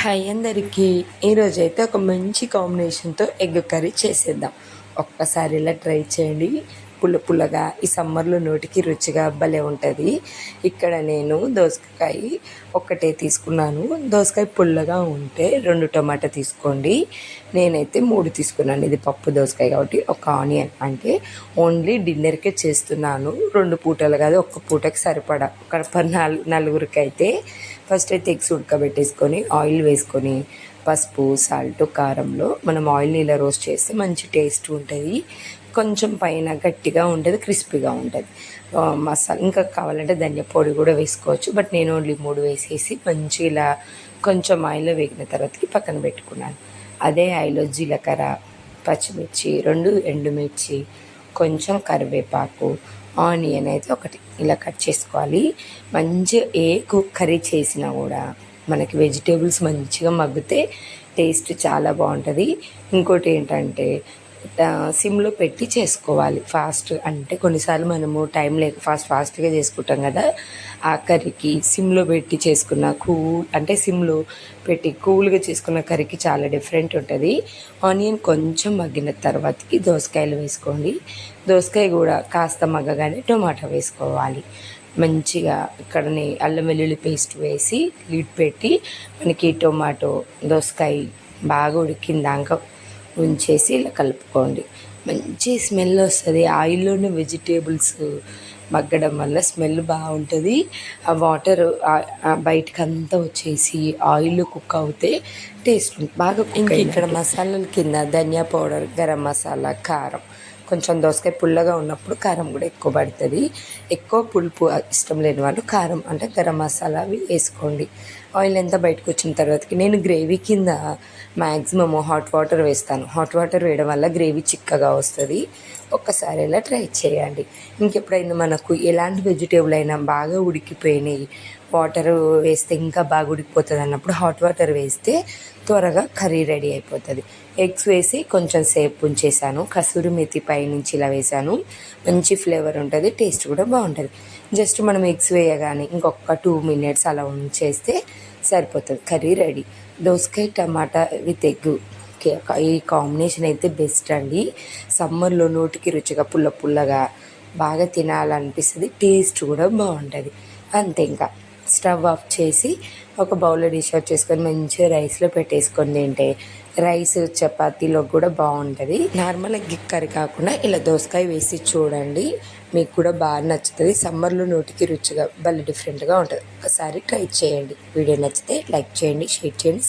Hi అందరికీ. ఈరోజైతే ఒక మంచి కాంబినేషన్తో ఎగ్ కర్రీ చేసేద్దాం. ఒక్కసారి ఇలా ట్రై చేయండి. పుల్లగా ఈ సమ్మర్లో నోటికి రుచిగా భలే ఉంటుంది. ఇక్కడ నేను దోసకాయ ఒక్కటే తీసుకున్నాను. దోసకాయ పుల్లగా ఉంటే 2 టమాటా తీసుకోండి. నేనైతే 3 తీసుకున్నాను. ఇది పప్పు దోసకాయ కాబట్టి ఒక ఆనియన్, అంటే ఓన్లీ డిన్నర్కే చేస్తున్నాను. 2 పూటలు కాదు, ఒక్క పూటకి సరిపడా. ఒక నలుగురికి అయితే ఫస్ట్ అయితే ఎగ్స్ ఉడకబెట్టేసుకొని ఆయిల్ వేసుకొని పసుపు సాల్ట్ కారంలో మనం ఆయిల్ని ఇలా రోస్ట్ చేస్తే మంచి టేస్ట్ ఉంటుంది. కొంచెం పైన గట్టిగా ఉంటుంది, క్రిస్పీగా ఉంటుంది. మసాలా ఇంకా కావాలంటే ధనియా పొడి కూడా వేసుకోవచ్చు, బట్ నేను ఓన్లీ 3 వేసేసి మంచిగా ఇలా కొంచెం ఆయిల్లో వేగిన తర్వాతకి పక్కన పెట్టుకున్నాను. అదే ఆయిల్లో జీలకర్ర, పచ్చిమిర్చి, 2 ఎండుమిర్చి, కొంచెం కరివేపాకు, ఆనియన్ అయితే ఒకటి ఇలా కట్ చేసుకోవాలి. మంచిగా ఏ కర్రీ చేసినా కూడా మనకి వెజిటేబుల్స్ మంచిగా మగ్గితే టేస్ట్ చాలా బాగుంటుంది. ఇంకోటి ఏంటంటే సిమ్లో పెట్టి చేసుకోవాలి ఫాస్ట్. అంటే కొన్నిసార్లు మనము టైం లేక ఫాస్ట్గా చేసుకుంటాం కదా, ఆ కర్రీకి సిమ్లో పెట్టి చేసుకున్న అంటే సిమ్లో పెట్టి కూల్గా చేసుకున్న కర్రీకి చాలా డిఫరెంట్ ఉంటుంది. ఆనియన్ కొంచెం మగ్గిన తర్వాతకి దోసకాయలు వేసుకోండి. దోసకాయ కూడా కాస్త మగ్గగానే టొమాటో వేసుకోవాలి. మంచిగా ఇక్కడనే అల్లం వెల్లుల్లి పేస్ట్ వేసి లిడ్ పెట్టి మనకి టొమాటో దోసకాయ బాగా ఉడికిందాక ఉంచేసి ఇలా కలుపుకోండి. మంచి స్మెల్ వస్తుంది. ఆయిల్లోనే వెజిటేబుల్స్ మగ్గడం వల్ల స్మెల్ బాగుంటుంది. ఆ వాటర్ బయటకు అంతా వచ్చేసి ఆయిల్ కుక్ అవుతే టేస్ట్ బాగా. ఇంకా ఇక్కడ మసాలాల కింద ధనియా పౌడర్, గరం మసాలా, కారం, కొంచెం దోసకాయ పుల్లగా ఉన్నప్పుడు కారం కూడా ఎక్కువ పడుతుంది. ఎక్కువ పులుపు ఇష్టం లేని వాళ్ళు కారం అంటే గరం మసాలా అవి వేసుకోండి. ఆయిల్ ఎంత బయటకు వచ్చిన తర్వాతకి నేను గ్రేవీ కింద మ్యాక్సిమమ్ హాట్ వాటర్ వేస్తాను. హాట్ వాటర్ వేయడం వల్ల గ్రేవీ చిక్కగా వస్తుంది. ఒక్కసారి ఇలా ట్రై చేయండి. ఇంకెప్పుడైనా మనకు ఎలాంటి వెజిటేబుల్ అయినా బాగా ఉడికిపోయినాయి, వాటర్ వేస్తే ఇంకా బాగా ఉడికిపోతుంది అన్నప్పుడు హాట్ వాటర్ వేస్తే త్వరగా కర్రీ రెడీ అయిపోతుంది. ఎగ్స్ వేసి కొంచెం సేపు ఉంచేసాను. కసూరి మెతి పైనుంచి ఇలా వేసాను. మంచి ఫ్లేవర్ ఉంటుంది, టేస్ట్ కూడా బాగుంటుంది. జస్ట్ మనం ఎగ్స్ వేయగానే ఇంకొక 2 minutes అలా ఉంచేస్తే సరిపోతుంది, కర్రీ రెడీ. దోసకాయ టమాటా విత్ ఎగ్ ఈ కాంబినేషన్ అయితే బెస్ట్ అండి. సమ్మర్లో నోటికి రుచిగా పుల్లగా బాగా తినాలనిపిస్తుంది, టేస్ట్ కూడా బాగుంటుంది. అంతే, ఇంకా స్టవ్ ఆఫ్ చేసి ఒక బౌల్లో డిష్ అవుట్ చేసుకొని మంచిగా రైస్లో పెట్టేసుకొని తింటే రైస్ చపాతీలో కూడా బాగుంటుంది. నార్మల్ ఎగ్ కర్రీ కాకుండా ఇలా దోసకాయ వేసి చూడండి, మీకు కూడా బాగా నచ్చుతుంది. సమ్మర్లో నోటికి రుచిగా భలే డిఫరెంట్గా ఉంటుంది. ఒకసారి ట్రై చేయండి. వీడియో నచ్చితే లైక్ చేయండి, షేర్ చేయండి.